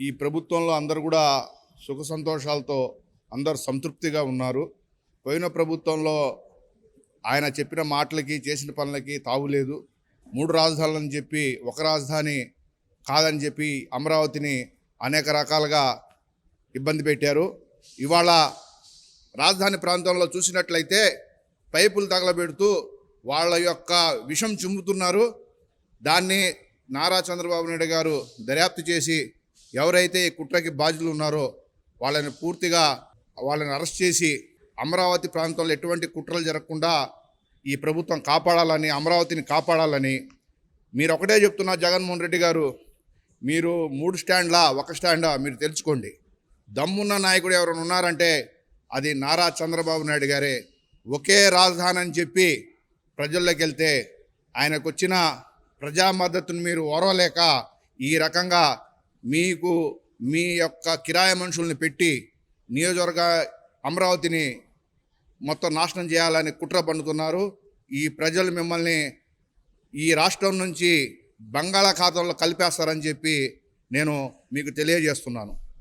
ఈ ప్రభుత్వంలో అందరూ కూడా సుఖ సంతోషాలతో అందరూ సంతృప్తిగా ఉన్నారు. పోయిన ప్రభుత్వంలో ఆయన చెప్పిన మాటలకి చేసిన పనులకి తావులేదు. 3 రాజధానులని చెప్పి ఒక రాజధాని కాదని చెప్పి అమరావతిని అనేక రకాలుగా ఇబ్బంది పెట్టారు. ఇవాళ రాజధాని ప్రాంతంలో చూసినట్లయితే పైపులు తగలబెడుతూ వాళ్ళ యొక్క విషం చిమ్ముతున్నారు. దాన్ని నారా చంద్రబాబు నాయుడు గారు దర్యాప్తు చేసి ఎవరైతే ఈ కుట్రకి బాధ్యులు ఉన్నారో వాళ్ళని అరెస్ట్ చేసి అమరావతి ప్రాంతంలో ఎటువంటి కుట్రలు జరగకుండా ఈ ప్రభుత్వం కాపాడాలని, అమరావతిని కాపాడాలని మీరు ఒకటే చెప్తున్నా. జగన్మోహన్ రెడ్డి గారు, మీరు 3 స్టాండ్లా 1 స్టాండా మీరు తెలుసుకోండి. దమ్మున్న నాయకుడు ఎవరైనా ఉన్నారంటే అది నారా చంద్రబాబు నాయుడు గారే. ఒకే రాజధాని అని చెప్పి ప్రజల్లోకి వెళ్తే ఆయనకు వచ్చిన ప్రజా మద్దతును మీరు ఓర్వలేక ఈ రకంగా మీకు మీ యొక్క కిరాయి మనుషుల్ని పెట్టి నియోజకవర్గ అమరావతిని మొత్తం నాశనం చేయాలని కుట్ర పన్నుతున్నారు. ఈ ప్రజలు మిమ్మల్ని ఈ రాష్ట్రం నుంచి బంగాళాఖాతంలో కలిపేస్తారని చెప్పి నేను మీకు తెలియజేస్తున్నాను.